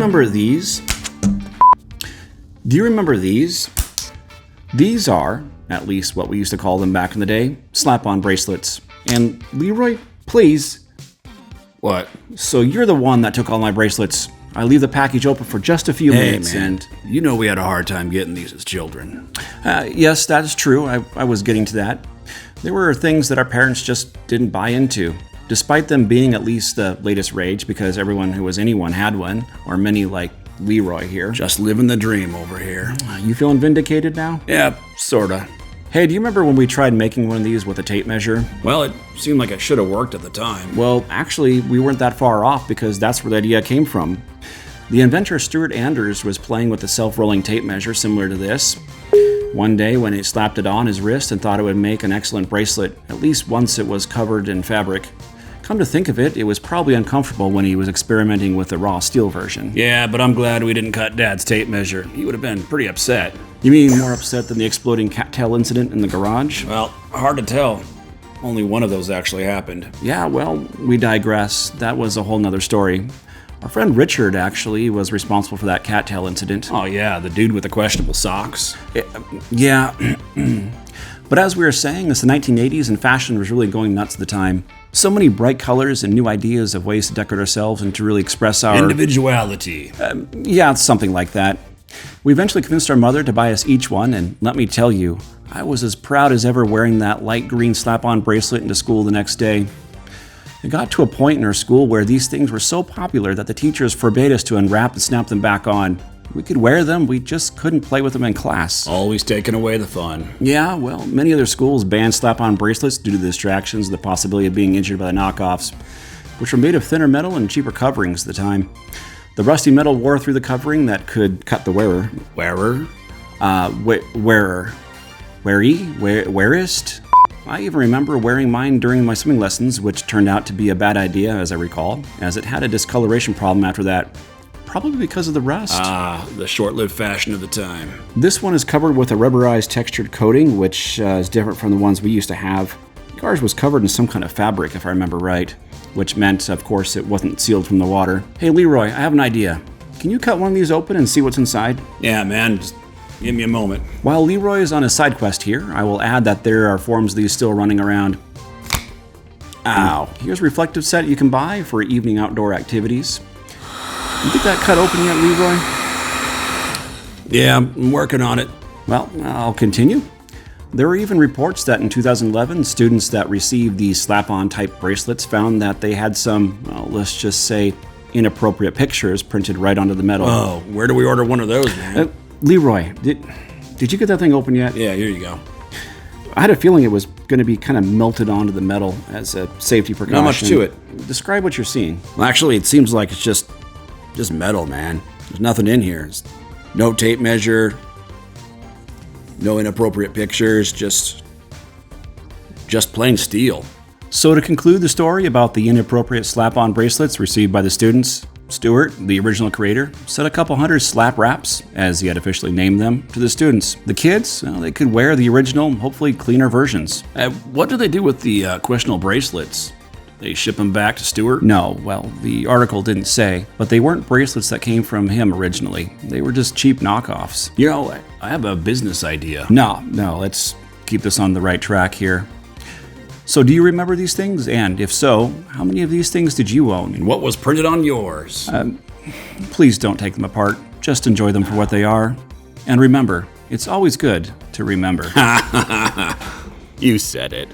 remember these? Do you remember these? These are, at least what we used to call them back in the day, slap-on bracelets. And Leroy, please. What? So you're the one that took all my bracelets. I leave the package open for just a few minutes, man, and you know we had a hard time getting these as children. yes, that is true. I was getting to that. There were things that our parents just didn't buy into, despite them being at least the latest rage, because everyone who was anyone had one, or many like Leroy here. Just living the dream over here. You feeling vindicated now? Yeah, sorta. Hey, do you remember when we tried making one of these with a tape measure? Well, it seemed like it should have worked at the time. Well, actually, we weren't that far off because that's where the idea came from. The inventor Stuart Anders was playing with a self-rolling tape measure similar to this. One day when he slapped it on his wrist and thought it would make an excellent bracelet, at least once it was covered in fabric. Come to think of it, it was probably uncomfortable when he was experimenting with the raw steel version. Yeah, but I'm glad we didn't cut Dad's tape measure. He would have been pretty upset. You mean more upset than the exploding cattail incident in the garage? Well, hard to tell. Only one of those actually happened. Yeah, well, we digress. That was a whole nother story. Our friend Richard actually was responsible for that cattail incident. Oh yeah, the dude with the questionable socks. Yeah. But as we were saying, it's the 1980s and fashion was really going nuts at the time. So many bright colors and new ideas of ways to decorate ourselves and to really express our individuality. Yeah, it's something like that. We eventually convinced our mother to buy us each one, and let me tell you, I was as proud as ever wearing that light green slap-on bracelet into school the next day. It got to a point in our school where these things were so popular that the teachers forbade us to unwrap and snap them back on. We could wear them, we just couldn't play with them in class. Always taking away the fun. Yeah, well, many other schools banned slap-on bracelets due to the distractions, the possibility of being injured by the knockoffs, which were made of thinner metal and cheaper coverings at the time. The rusty metal wore through the covering that could cut the wearer. Wearer? Wearer. Wearist? I even remember wearing mine during my swimming lessons, which turned out to be a bad idea, as I recall, as it had a discoloration problem after that. Probably because of the rust. Ah, the short-lived fashion of the time. This one is covered with a rubberized textured coating, which is different from the ones we used to have. Ours was covered in some kind of fabric, if I remember right, which meant, of course, it wasn't sealed from the water. Hey, Leroy, I have an idea. Can you cut one of these open and see what's inside? Yeah, man, just give me a moment. While Leroy is on his side quest here, I will add that there are forms of these still running around. Ow. Here's a reflective set you can buy for evening outdoor activities. You get that cut open yet, Leroy? Yeah, I'm working on it. Well, I'll continue. There were even reports that in 2011, students that received these slap-on type bracelets found that they had some, well, let's just say, inappropriate pictures printed right onto the metal. Oh, where do we order one of those, man? Leroy, did you get that thing open yet? Yeah, here you go. I had a feeling it was going to be kind of melted onto the metal as a safety precaution. Not much to it. Describe what you're seeing. Well, actually, it seems like it's just metal, man. There's nothing in here. There's no tape measure, no inappropriate pictures, just plain steel. So to conclude the story about the inappropriate slap-on bracelets received by the students, Stuart, the original creator, sent a couple hundred slap wraps, as he had officially named them, to the students. The kids, well, they could wear the original, hopefully cleaner versions. What do they do with the questionable bracelets? They ship them back to Stuart? No, well, the article didn't say, but they weren't bracelets that came from him originally. They were just cheap knockoffs. You know, I have a business idea. No, let's keep this on the right track here. So do you remember these things? And if so, how many of these things did you own? And what was printed on yours? Please don't take them apart. Just enjoy them for what they are. And remember, it's always good to remember. You said it.